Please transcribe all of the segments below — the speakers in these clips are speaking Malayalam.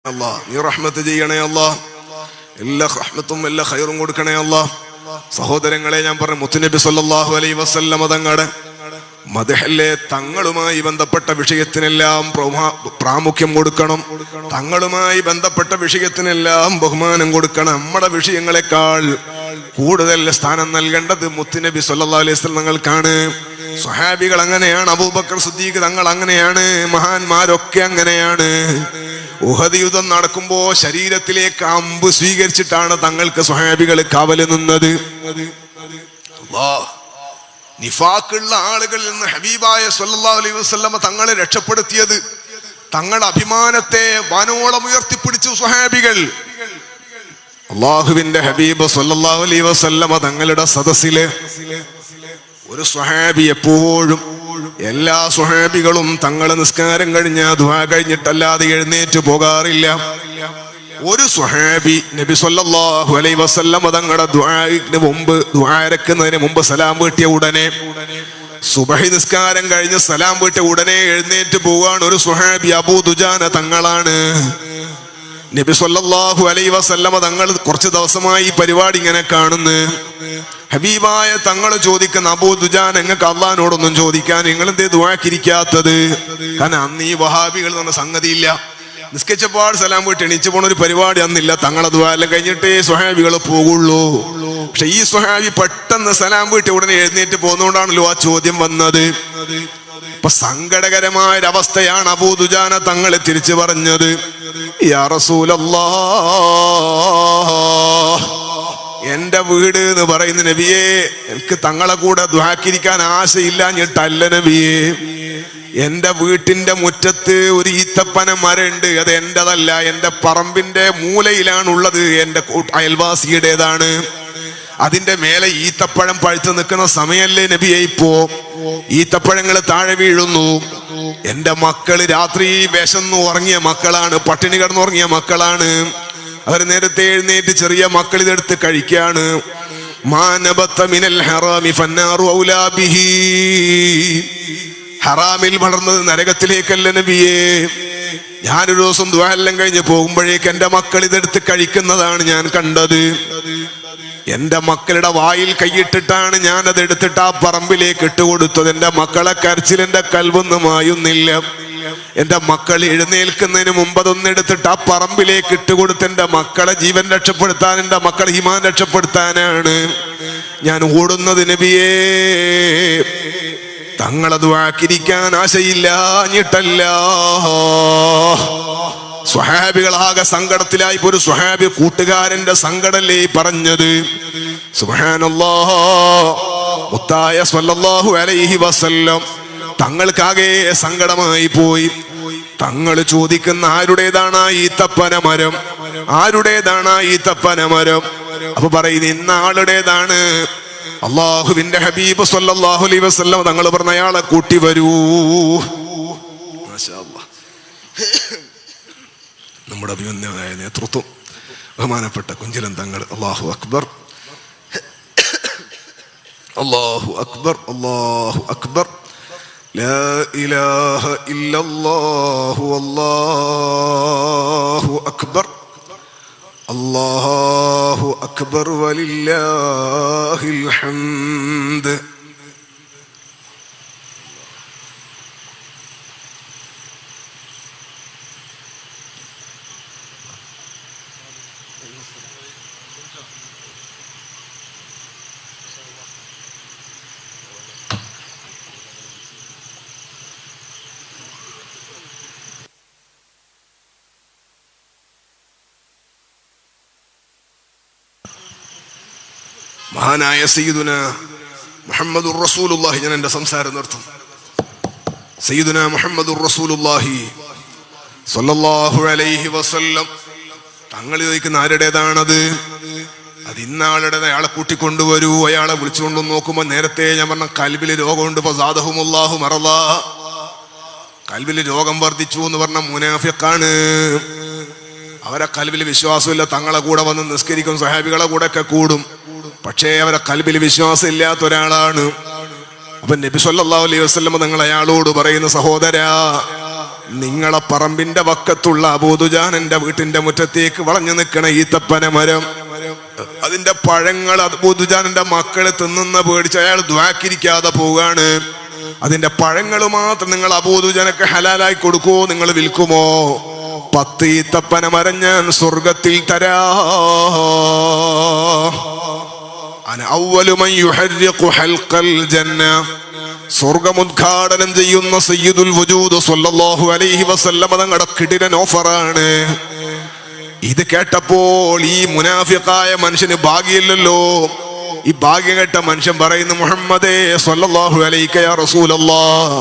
അല്ലാഹ് നീ റഹ്മത്ത് ചെയ്യണേ അല്ലാഹ്. എല്ലാ റഹ്മത്തും എല്ലാ ഖൈറും കൊടുക്കണേ അല്ലാഹ്. സഹോദരങ്ങളെ, ഞാൻ പറഞ്ഞു മുത്തുനബി സല്ലല്ലാഹു അലൈഹി വസല്ലമ തങ്ങളുടെ മദ്ഹല്ലേ തങ്ങളുമായി ബന്ധപ്പെട്ട വിഷയത്തിനെല്ലാം പ്രാമുഖ്യം കൊടുക്കണം. തങ്ങളുമായി ബന്ധപ്പെട്ട വിഷയത്തിനെല്ലാം ബഹുമാനം കൊടുക്കണം. നമ്മുടെ വിഷയങ്ങളെക്കാൾ കൂടുതൽ സ്ഥാനം നൽകേണ്ടത് മുത്തുനബി സല്ലല്ലാഹു അലൈഹി വസല്ലം തങ്ങൾക്കാണ്. സ്വഹാബികൾ അങ്ങനെയാണ്, അബൂബക്കർ സിദ്ദീഖ് തങ്ങൾ അങ്ങനെയാണ്, മഹാന്മാരൊക്കെ അങ്ങനെയാണ്. ഉഹദ് യുദ്ധം നടക്കുമ്പോ ശരീരത്തിലേക്ക് അമ്പ് സ്വീകരിച്ചിട്ടാണ് തങ്ങൾക്ക് സ്വഹാബികൾ കാവല് നിന്നത്. നിഫാഖുള്ള ആളുകളിൽ നിന്ന് ഹബീബായ സല്ലല്ലാഹു അലൈഹി വസല്ലമ തങ്ങളെ രക്ഷപ്പെടുത്തിയത്, തങ്ങളുടെ അഭിമാനത്തെ വാനോളം ഉയർത്തിപ്പിടിച്ചു സ്വഹാബികൾ. അള്ളാഹുവിന്റെ ഹബീബ് സല്ലല്ലാഹു അലൈഹി വസല്ലമ തങ്ങളുടെ സദസ്സില് ഒരു സ്വഹാബി എപ്പോഴും, എല്ലാ സ്വഹാബികളും തങ്ങളെ നിസ്കാരം കഴിഞ്ഞ ദുആ കഴിഞ്ഞിട്ടല്ലാതെ എഴുന്നേറ്റ് പോകാറില്ല. ഒരു സ്വഹാബി നബി സല്ലല്ലാഹു അലൈഹി വസല്ലം തങ്ങളുടെ ദുആരക്കുന്നതിന് മുമ്പ് സലാം വീട്ടിയ ഉടനെ, സുബഹി നിസ്കാരം കഴിഞ്ഞ് സലാം വീട്ടിയ ഉടനെ എഴുന്നേറ്റ് പോവാണ് ഒരു സ്വഹാബി. അബൂ ദുജാന തങ്ങളാണ്. നബി സല്ലല്ലാഹു അലൈഹി വസല്ലം തങ്ങൾ കുറച്ച് ദിവസമായി ഈ പരിപാടി ഇങ്ങനെ കാണുന്നു. ഹബീബായ തങ്ങൾ ചോദിക്കുന്ന, അബൂ ദുജാന, നിങ്ങൾക്ക് അള്ളാഹിനോടൊന്നും ചോദിക്കാൻ നിങ്ങൾ എന്തേ ദുആക്കിരിക്കാത്തത്? കാരണം അന്ന് ഈ വഹാബികൾ എന്ന സംഗതിയില്ല. നിസ്കരിച്ചപ്പാട് സലാം വീട്ട് എണീച്ചു പോണ ഒരു പരിപാടി അന്നില്ല. തങ്ങളെ ദുആ എല്ലാം കഴിഞ്ഞിട്ടേ സ്വഹാബികൾ പോകുള്ളൂ. പക്ഷെ ഈ സ്വഹാബി പെട്ടെന്ന് സലാം വീട്ട് ഉടനെ എഴുന്നേറ്റ് പോകുന്നതുകൊണ്ടാണല്ലോ ആ ചോദ്യം വന്നത്. ഇപ്പൊ സങ്കടകരമായ ഒരവസ്ഥയാണ്. അബൂ ദുജാന തങ്ങളെ തിരിച്ചു പറഞ്ഞത്, യാ റസൂലല്ലാഹ്, എന്റെ വീട് എന്ന് പറയുന്ന നബിയെ, എനിക്ക് തങ്ങളെ കൂടെ ദുആക്കിരിക്കാൻ ആശയില്ലാഞ്ഞിട്ടല്ല നബിയെ. എന്റെ വീട്ടിന്റെ മുറ്റത്ത് ഒരു ഈത്തപ്പന മരമുണ്ട്. അത് എന്റേതല്ല, എന്റെ പറമ്പിന്റെ മൂലയിലാണുള്ളത്, എന്റെ അയൽവാസിയുടേതാണ്. അതിന്റെ മേലെ ഈത്തപ്പഴം പഴുത്ത് നിൽക്കുന്ന സമയല്ലേ നബിയെ? ഇപ്പോ ഈത്തപ്പഴങ്ങൾ താഴെ വീഴുന്നു. എന്റെ മക്കള് രാത്രി വിശന്നു ഉറങ്ങിയ മക്കളാണ്, പട്ടിണി കിടന്നുറങ്ങിയ മക്കളാണ്. അവർ നേരത്തെ എഴുന്നേറ്റ് ചെറിയ മക്കൾ ഇതെടുത്ത് കഴിക്കാണ്. ഹറാമിൽ വളർന്നത് നരകത്തിലേക്കല്ല നബിയേ. ഞാനൊരു ദിവസം ദുആ എല്ലാം കഴിഞ്ഞ് പോകുമ്പോഴേക്ക് എന്റെ മക്കൾ ഇതെടുത്ത് കഴിക്കുന്നതാണ് ഞാൻ കണ്ടത്. എന്റെ മക്കളുടെ വായിൽ കൈയിട്ടിട്ടാണ് ഞാൻ അത് എടുത്തിട്ട് ആ പറമ്പിലേക്ക് ഇട്ടുകൊടുത്തത്. എന്റെ മക്കളെ കരച്ചിൽ എന്റെ കൽവൊന്നും മായുന്നില്ല. എന്റെ മക്കൾ എഴുന്നേൽക്കുന്നതിന് മുമ്പ് അതൊന്നെടുത്തിട്ട് ആ പറമ്പിലേക്ക് ഇട്ടുകൊടുത്ത് എന്റെ മക്കളെ ജീവൻ രക്ഷപ്പെടുത്താൻ, എന്റെ മക്കളെ ഈമാൻ രക്ഷപ്പെടുത്താനാണ് ഞാൻ ഓടുന്നത് നബിയേ. തങ്ങളെ ദുആക്കിരിക്കാൻ ആശയില്ലാഞ്ഞിട്ടല്ല. സ്വഹാബികളാകെ സങ്കടത്തിലായി. ഒരു സ്വഹാബി കൂട്ടുകാരന്റെ സങ്കടല്ലേ പറഞ്ഞത്. സുബ്ഹാനല്ലാഹ്, മുത്തായ സല്ലല്ലാഹു അലൈഹി വസല്ലം തങ്ങൾക്കാകെ സങ്കടമായി പോയി. തങ്ങൾ ചോദിക്കുന്ന, ആരുടേതാണ് ഈ തപ്പന മരം? ആരുടേതാണ് ഈ തപ്പന മരം? അപ്പൊ പറയുന്നു, ഇന്ന ആളുടേതാണ്. അള്ളാഹുവിന്റെ ഹബീബ് സല്ലല്ലാഹു അലൈഹി വസല്ലം തങ്ങൾ പറഞ്ഞ, അയാളെ കൂട്ടി വരൂ. മാഷാ അല്ലാഹ്. നമ്മുടെ അഭിമന്യമായ നേതൃത്വം, ബഹുമാനപ്പെട്ട കുഞ്ചിലൻ തങ്ങൾ, അല്ലാഹു അക്ബർ, അല്ലാഹു അക്ബർ, അല്ലാഹു അക്ബർ, ലാ ഇലാഹ ഇല്ലല്ലാഹു അല്ലാഹു അക്ബർ, അല്ലാഹു അക്ബർ വലില്ലാഹിൽ ഹംദ്. മഹാനായ സയ്യിദുനാ മുഹമ്മദുർ റസൂലുള്ളാഹി, ഞാൻ എൻ്റെ സംസാരം നിർത്തും. സയ്യിദുനാ മുഹമ്മദുർ റസൂലുള്ളാഹി സ്വല്ലല്ലാഹു അലൈഹി വസല്ലം തങ്ങൾ ചോദിക്കുന്ന, ആരുടേതാണത്? അത് ഇന്നാളുടേത്, അയാളെ കൂട്ടിക്കൊണ്ടുവരൂ. അയാളെ വിളിച്ചുകൊണ്ടു നോക്കുമ്പോൾ നേരത്തെ ഞാൻ പറഞ്ഞ കൽബില് രോഗമുണ്ട്. ഫസാദഹുമുല്ലാഹു മറദാ, കൽബില് രോഗം വർദ്ധിച്ചു എന്ന് പറഞ്ഞ മുനാഫിഖാണ്. അവരെ കൽബിൽ വിശ്വാസമില്ല. തങ്ങളെ കൂടെ വന്ന് നിസ്കരിക്കും, സ്വഹാബികളെ കൂടെ ഒക്കെ കൂടും, പക്ഷേ അവരെ കൽബിൽ വിശ്വാസം ഇല്ലാത്ത ഒരാളാണ്. അപ്പൊ നബി സല്ലല്ലാഹു അലൈഹി വസല്ലം തങ്ങൾ അയാളോട് പറയുന്ന, സഹോദരാ, നിങ്ങളെ പറമ്പിന്റെ വക്കത്തുള്ള അബൂദുജാനന്റെ വീട്ടിന്റെ മുറ്റത്തേക്ക് വളഞ്ഞു നിൽക്കണ ഈത്തപ്പന മരം, അതിന്റെ പഴങ്ങൾ അബൂദുജാനന്റെ മക്കളെ തിന്നുന്ന പേടിച്ച് അയാൾ ദ്വാക്കിരിക്കാതെ പോവുകയാണ്. അതിന്റെ പഴങ്ങൾ മാത്രം നിങ്ങൾ അബൂദുജാനക്ക് ഹലാലായി കൊടുക്കുമോ, നിങ്ങൾ വിൽക്കുമോ? 10 ഈത്തപ്പന മരം ഞാൻ സ്വർഗത്തിൽ തരാ. സ്വർഗമുദ്ഘാടനം ചെയ്യുന്ന സയ്യിദുൽ വജൂദ് സ്വല്ലല്ലാഹു അലൈഹി വസല്ലം തങ്ങളുടെ കിടിലൻ ഓഫറാണ്. ഇത് കേട്ടപ്പോൾ ഈ മുനാഫിഖായ മനുഷ്യന് ഭാഗ്യമില്ലല്ലോ. ഈ ഭാഗ്യം കേട്ട മനുഷ്യൻ പറയുന്നു, മുഹമ്മദേ സ്വല്ലല്ലാഹു അലൈക യാ റസൂലല്ലാഹ്,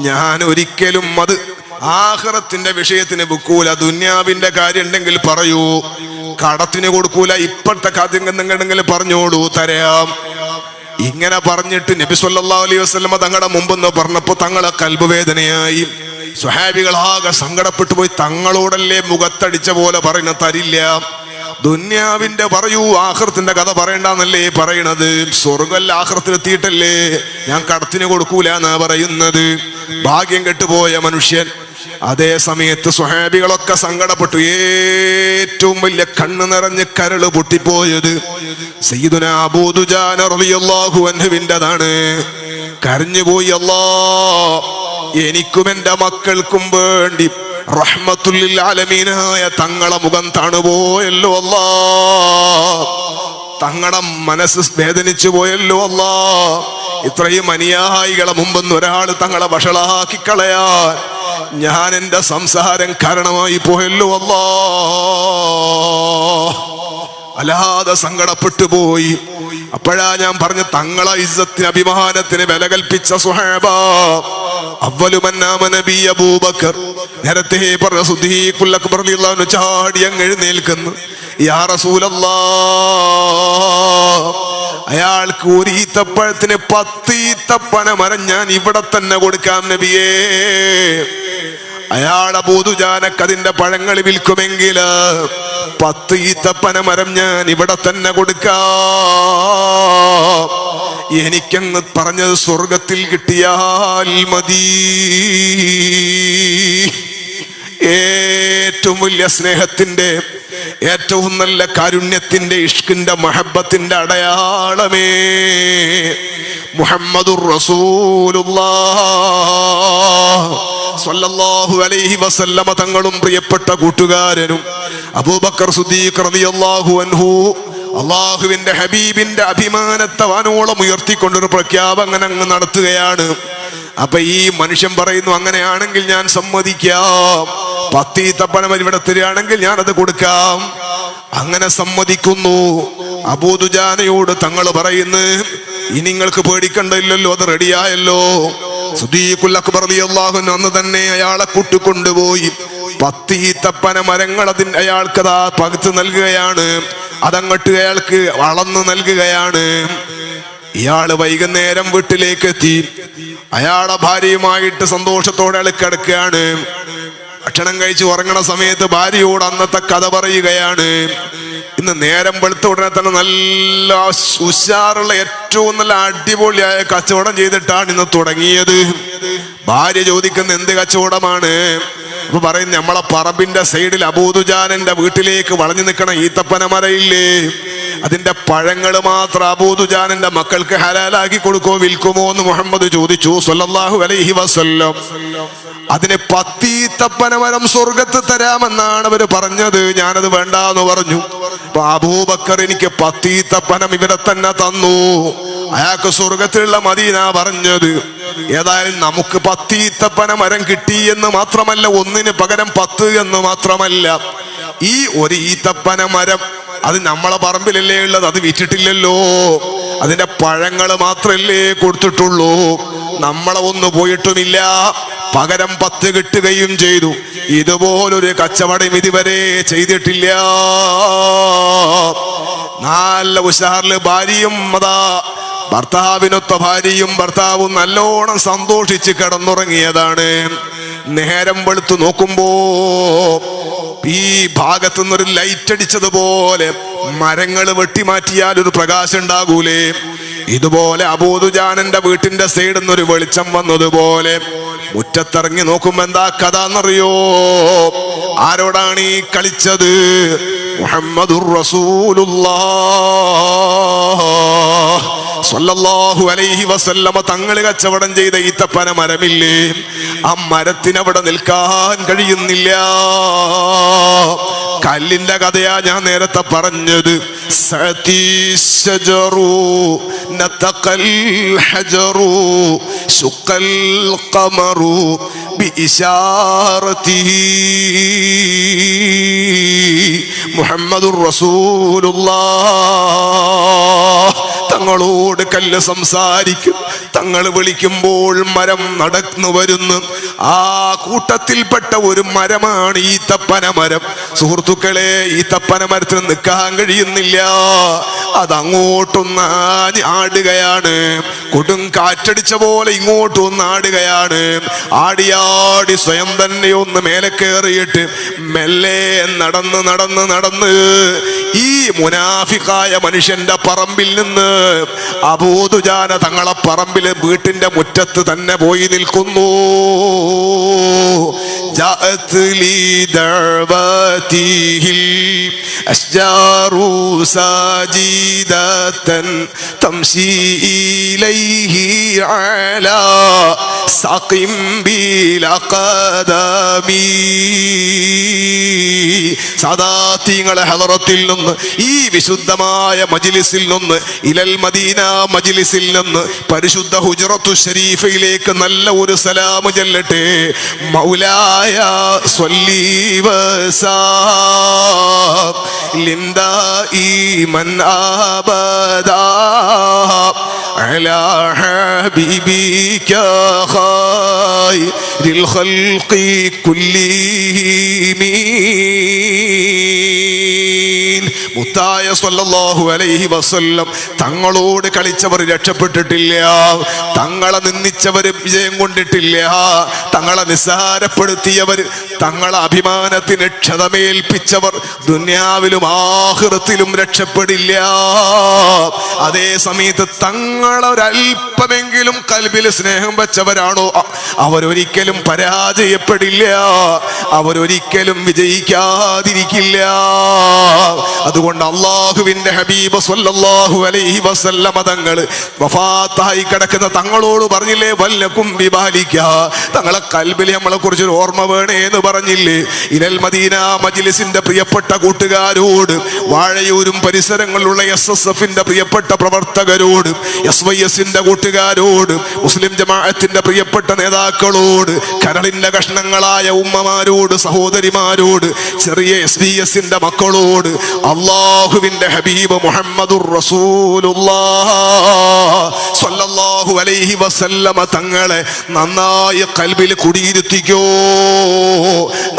ഞാൻ ഒരിക്കലും അത് ആഖിറത്തിന്റെ വിഷയത്തിന് വിൽക്കൂല. ദുന്യാവിന്റെ കാര്യം ഉണ്ടെങ്കിൽ പറയൂ, കടത്തിന് കൊടുക്കൂല. ഇപ്പോഴത്തെ കാര്യം എന്തെങ്കിലും പറഞ്ഞോളൂ, തരാം. ഇങ്ങനെ പറഞ്ഞിട്ട് നബി സല്ലല്ലാഹു അലൈഹി വസല്ലം തങ്ങളുടെ മുമ്പെന്ന് പറഞ്ഞപ്പോ തങ്ങളെ കൽബ് വേദനയായി. സ്വഹാബികളാകെ സങ്കടപ്പെട്ടു പോയി. തങ്ങളോടല്ലേ മുഖത്തടിച്ച പോലെ പറയുന്ന, തരില്ല. ദുന്യാവിന്റെ പറയൂ, ആഖിറത്തിന്റെ കഥ പറയണ്ടെന്നല്ലേ പറയണത്. സ്വർഗ്ഗല്ല ആഖിറത്തിലെത്തിയിട്ടല്ലേ, ഞാൻ കടത്തിന് കൊടുക്കൂല എന്നാ പറയുന്നത്. ഭാഗ്യം കെട്ടുപോയ മനുഷ്യൻ. അതേ സമയത്ത് സ്വഹാബികളൊക്കെ സങ്കടപ്പെട്ടു. ഏറ്റവും വലിയ കണ്ണ് നിറഞ്ഞ് കരള് പൊട്ടിപ്പോയത് സയ്യിദുനാ അബൂ ദുജാന റളിയല്ലാഹു അൻഹുവിൻ്റെതാണ്. കരഞ്ഞുപോയി, അല്ലാഹ് എനിക്കും എന്റെ മക്കൾക്കും വേണ്ടി റഹ്മത്തുൽ ലിൽ ആലമീനായ തങ്ങളെ മുഖം താണുപോയല്ലോ അല്ലാഹ്, തങ്ങളുടെ മനസ്സ് വേദനിച്ചു പോയല്ലോ അല്ലാഹ്. ഇത്രയും അനുയായികളെ മുമ്പെന്ന് ഒരാൾ തങ്ങളെ വഷളാക്കി കളയാൻ ഞാൻ എന്റെ സംസാരം കാരണമായി പോയല്ലോ അല്ലാഹ്. അല്ലാതെ സങ്കടപ്പെട്ടു പോയി. അപ്പോഴാ ഞാൻ പറഞ്ഞ തങ്ങളെ ഇസ്സത്തിന് അഭിമാനത്തിന് വില കൽപ്പിച്ച സ്വഹാബ. അവ്വലു മൻ ആമന ബി അബൂബക്കർ. നേരത്തെ പറഞ്ഞ സിദ്ദീഖുൽ അക്ബർ റളിയല്ലാഹു അൻഹു ചാടി അങ്ങ് എഴുന്നേൽക്കുന്നു. യാ റസൂലല്ലാഹ്, അയാൾക്ക് ഒരു ഈത്തപ്പഴത്തിന് 10 ഈത്തപ്പന മരം ഞാൻ ഇവിടെ തന്നെ കൊടുക്കാം നബിയേ. അയാൾ അബൂ ദുജാനക്ക് അതിന്റെ പഴങ്ങൾ വിൽക്കുമെങ്കിൽ 10 ഈത്തപ്പന മരം ഞാൻ ഇവിടെ തന്നെ കൊടുക്കാം. എനിക്കങ്ങ് പറഞ്ഞത് സ്വർഗത്തിൽ കിട്ടിയാൽ മതി. ഏറ്റവും വലിയ സ്നേഹത്തിന്റെ, ഏറ്റവും നല്ല കാരുണ്യത്തിന്റെ, ഇഷ്കിന്റെ, മഹബത്തിന്റെ അടയാളമേ മുഹമ്മദുർ റസൂലുള്ളാഹ് സ്വല്ലല്ലാഹു അലൈഹി വസല്ലമ തങ്ങളും പ്രിയപ്പെട്ട കൂട്ടുകാരനും അബൂബക്കർ സിദ്ദീഖ് റളിയല്ലാഹു അൻഹു അള്ളാഹുവിന്റെ ഹബീബിന്റെ അഭിമാനത്തെ വാനോളം ഉയർത്തിക്കൊണ്ടൊരു പ്രഖ്യാപനം അങ്ങ് നടത്തുകയാണ്. അപ്പൊ ഈ മനുഷ്യൻ പറയുന്നു, അങ്ങനെയാണെങ്കിൽ ഞാൻ സമ്മതിക്കാം, 10 ഈത്തപ്പഴം ഇവിടെ തരികയാണെങ്കിൽ ഞാൻ അത് കൊടുക്കാം. അങ്ങനെ സമ്മതിക്കുന്നു. അബൂ ദുജാനയോട് തങ്ങൾ പറയുന്നു, ഇനി നിങ്ങൾക്ക് പേടിക്കണ്ടില്ലല്ലോ, അത് റെഡിയായല്ലോ. സിദ്ദീഖുൽ അക്ബർ റളിയല്ലാഹു അൻഹു അന്ന് തന്നെ അയാളെ കൂട്ടിക്കൊണ്ടുപോയി 10 ഈത്തപ്പന മരങ്ങൾ അയാൾക്ക് അതാ പകുത്ത് നൽകുകയാണ്. അതങ്ങോട്ട് അയാൾക്ക് വളർന്നു നൽകുകയാണ്. ഇയാള് വൈകുന്നേരം വീട്ടിലേക്ക് എത്തി. അയാളുടെ ഭാര്യയുമായിട്ട് സന്തോഷത്തോടെ അയാൾ കിടക്കുകയാണ്. ഭക്ഷണം കഴിച്ച് ഉറങ്ങണ സമയത്ത് ഭാര്യയോട് അന്നത്തെ കഥ പറയുകയാണ്. ഇന്ന് നേരം വെളുത്ത ഉടനെ തന്നെ നല്ല ഉഷാറുള്ള ഏറ്റവും നല്ല അടിപൊളിയായ കച്ചവടം ചെയ്തിട്ടാണ് ഇന്ന് തുടങ്ങിയത്. ഭാര്യ ചോദിക്കുന്ന, എന്ത് കച്ചവടമാണ്? അപ്പൊ പറയും, നമ്മളെ പറമ്പിന്റെ സൈഡിൽ അബൂ ദുജാനന്റെ വീട്ടിലേക്ക് വളഞ്ഞു നിൽക്കണ ഈത്തപ്പന മരയില്ലേ, അതിന്റെ പഴങ്ങൾ മാത്രം അബൂ ദുജാനന്റെ മക്കൾക്ക് ഹലാലാക്കി കൊടുക്കോ, വിൽക്കുമോ എന്ന് മുഹമ്മദ് ചോദിച്ചു സ്വല്ലല്ലാഹു അലൈഹി വസല്ലം. അതിന് 10 ഈത്തപ്പന മരം സ്വർഗത്ത് തരാമെന്നാണ് അവര് പറഞ്ഞത്. ഞാനത് വേണ്ടാന്ന് പറഞ്ഞു. അപ്പൊ അബൂബക്കർ എനിക്ക് 10 ഈത്തപ്പനം ഇവിടെ തന്നെ തന്നു. അയാൾക്ക് സ്വർഗത്തിലുള്ള മദീന പറഞ്ഞത്. ഏതായാലും നമുക്ക് 10 ഈത്തപ്പന മരം കിട്ടി എന്ന് മാത്രമല്ല, ഒന്നിന് പകരം 10 എന്ന് മാത്രമല്ല, ഈ ഒരു ഈത്തപ്പന മരം അത് നമ്മളെ പറമ്പിലല്ലേ ഉള്ളത്, അത് വിറ്റിട്ടില്ലല്ലോ. അതിന്റെ പഴങ്ങൾ മാത്രല്ലേ കൊടുത്തിട്ടുള്ളൂ. നമ്മളെ ഒന്നും പോയിട്ടുമില്ല, പകരം 10 കിട്ടുകയും ചെയ്തു. ഇതുപോലൊരു കച്ചവടം ഇതുവരെ ചെയ്തിട്ടില്ല. നല്ല ഉഷാറില് ഭാര്യയും അതാ ഭർത്താവിനൊത്ത ഭാര്യയും ഭർത്താവും നല്ലോണം സന്തോഷിച്ച് കിടന്നുറങ്ങിയതാണ്. നേരം വെളുത്തു നോക്കുമ്പോ ഈ ഭാഗത്തു നിന്നൊരു ലൈറ്റ് അടിച്ചതുപോലെ മരങ്ങൾ വെട്ടിമാറ്റിയാൽ ഒരു പ്രകാശം ഉണ്ടാകൂലേ, ഇതുപോലെ അബൂ ദുജാനന്റെ വീട്ടിന്റെ സൈഡിൽ നിന്നൊരു വെളിച്ചം വന്നതുപോലെ മുറ്റത്തിറങ്ങി നോക്കുമ്പോ എന്താ കഥ എന്നറിയോ? ആരോടാണ് ഈ കളിച്ചത്? മുഹമ്മദുർ റസൂലുള്ളാഹ് സ്വല്ലല്ലാഹു അലൈഹി വസല്ലമ തങ്ങൾ കച്ചവടം ചെയ്ത ഈത്തപ്പന മരമില്ലേ, ആ മരത്തിനവിടെ നിൽക്കാൻ കഴിയുന്നില്ല. കല്ലിന്റെ കഥയാ ഞാൻ നേരത്തെ പറഞ്ഞത്. മുഹമ്മദുർ റസൂലുള്ളാഹ് തങ്ങളോട് കല്ല് സംസാരിക്കും. തങ്ങൾ വിളിക്കുമ്പോൾ മരം നടന്നു വരുന്നു. ആ കൂട്ടത്തിൽപ്പെട്ട ഒരു മരമാണ് ഈത്തപ്പന മരം. സുഹൃത്തുക്കളെ, ഈത്തപ്പന മരത്തിന് നിൽക്കാൻ കഴിയുന്നില്ല. അതങ്ങോട്ടൊന്ന് ആടുകയാണ്. കൊടും കാറ്റടിച്ച പോലെ ഇങ്ങോട്ടൊന്ന് ആടുകയാണ്. ആടിയാടി സ്വയം തന്നെ ഒന്ന് മേലെ കയറിയിട്ട് മെല്ലെ നടന്ന് നടന്ന് നടന്ന് ഈ മുനാഫിക്കായ മനുഷ്യന്റെ പറമ്പിൽ നിന്ന് അബൂ ദുജാന തങ്ങളെ പറമ്പിൽ വീട്ടിന്റെ മുറ്റത്ത് തന്നെ പോയി നിൽക്കുന്നു. ജാഅത് ലി ദഅവതിഹിൽ അശ്ജാറു സാജിദതൻ തംശി ഇലൈഹി അലാ സഖിം ബിലാ ഖദമി. സാദാത്യങ്ങളെ ഹളറത്തിൽ നിന്ന്, ഈ വിശുദ്ധമായ മജ്ലിസിൽ നിന്ന്, ഇലൽ മദീന മജ്ലിസിൽ നിന്ന് പരിശുദ്ധ ഹുജ്റത്തു ശരീഫയിലേക്ക് നല്ല ഒരു സലാം ചൊല്ലട്ടെ. മൗലായ സ്വല്ലി വസല്ലിം ദായിമൻ അബദാ അലാ ഹബീബിക ഖൈറിൽ ഖൽഖി കുല്ലിഹിം. മുത്തായ സ്വല്ലല്ലാഹു അലൈഹി വസല്ലം തങ്ങളോട് കളിച്ചവർ രക്ഷപ്പെട്ടിട്ടില്ല. തങ്ങളെ നിന്ദിച്ചവർ വിജയം കൊണ്ടിട്ടില്ല. തങ്ങളെ നിസ്സാരപ്പെടുത്തിയവർ, തങ്ങളെ അഭിമാനത്തിന് ക്ഷതമേൽപ്പിച്ചവർ ദുനിയാവിലും ആഖിറത്തിലും രക്ഷപ്പെടില്ല. അതേ സമയത്ത് തങ്ങളൊരൽപ്പമെങ്കിലും കൽബിൽ സ്നേഹം വെച്ചവരാണോ, അവരൊരിക്കലും പരാജയപ്പെടില്ല. അവരൊരിക്കലും വിജയിക്കാതിരിക്കില്ല. അതുകൊണ്ട് അള്ളാഹുവിന്റെ ഹബീബ് സ്വല്ലല്ലാഹു അലൈഹി വസല്ലമ തങ്ങൾ വഫാത്തായി കിടക്കുന്ന തങ്ങളോട് പറഞ്ഞില്ലേ, വല്ലക്കും ബിബാലിക, തങ്ങളെ കൽബിൽ നമ്മളെ കുറിച്ച് ഓർമ്മ വേണേ എന്ന് പറഞ്ഞില്ലേ. ഇലൽ മദീന മജ്ലിസിന്റെ പ്രിയപ്പെട്ട കൂട്ടുകാരോട്, വാഴയൂരും പരിസരങ്ങളിലുള്ള SSFന്റെ പ്രിയപ്പെട്ട പ്രവർത്തകരോട്, SYSന്റെ കൂട്ടുകാരോട്, മുസ്ലിം ജമാഅത്തിന്റെ പ്രിയപ്പെട്ട നേതാക്കളോട്, കരളിന്റെ കഷ്ണങ്ങളായ ഉമ്മമാരോട്, സഹോദരിമാരോട്, ചെറിയ SBSന്റെ മക്കളോട്, അല്ലാഹുവിന്റെ ഹബീബ് മുഹമ്മദുർ റസൂലുള്ളാഹ് സ്വല്ലല്ലാഹു അലൈഹി വസല്ലമ തങ്ങളെ നന്നായി ഖൽബിൽ കുടിയിരുത്തിക്കോ.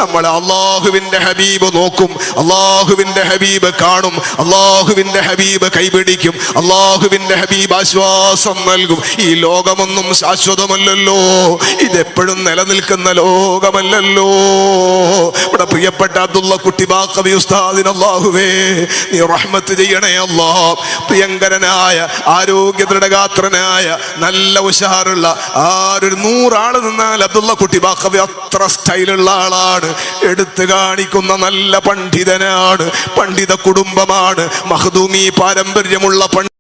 നമ്മൾ അല്ലാഹുവിന്റെ ഹബീബ് നോക്കും, അല്ലാഹുവിന്റെ ഹബീബ് കാണും, അല്ലാഹുവിന്റെ ഹബീബ് കൈപിടിക്കും, അല്ലാഹുവിന്റെ ഹബീബ് ആശ്വാസം നൽകും. ഈ ലോകമൊന്നും ശാശ്വതമല്ലല്ലോ, ഇതെപ്പോഴും നിലനിൽക്കുന്ന ലോകമല്ലല്ലോ. ഇവിടെ പ്രിയപ്പെട്ട അബ്ദുള്ള കുട്ടി ബാഖവി ഉസ്താദിന് അല്ലാഹുവേ നീ റഹ്മത്ത് ചെയ്യണേ അല്ലാ. പ്രിയങ്കരനായ ആരോഗ്യ ദൃഢഗാത്രനായ നല്ല ഉഷാറുള്ള ഒരു 100 ആള് നിന്നാൽ അബ്ദുള്ള കുട്ടി ബാഖവി അത്ര സ്റ്റൈലുള്ള ആളാണ്. എടുത്തു കാണിക്കുന്ന നല്ല പണ്ഡിതനാണ്, പണ്ഡിത കുടുംബമാണ്, മഖ്ദൂമി പാരമ്പര്യമുള്ള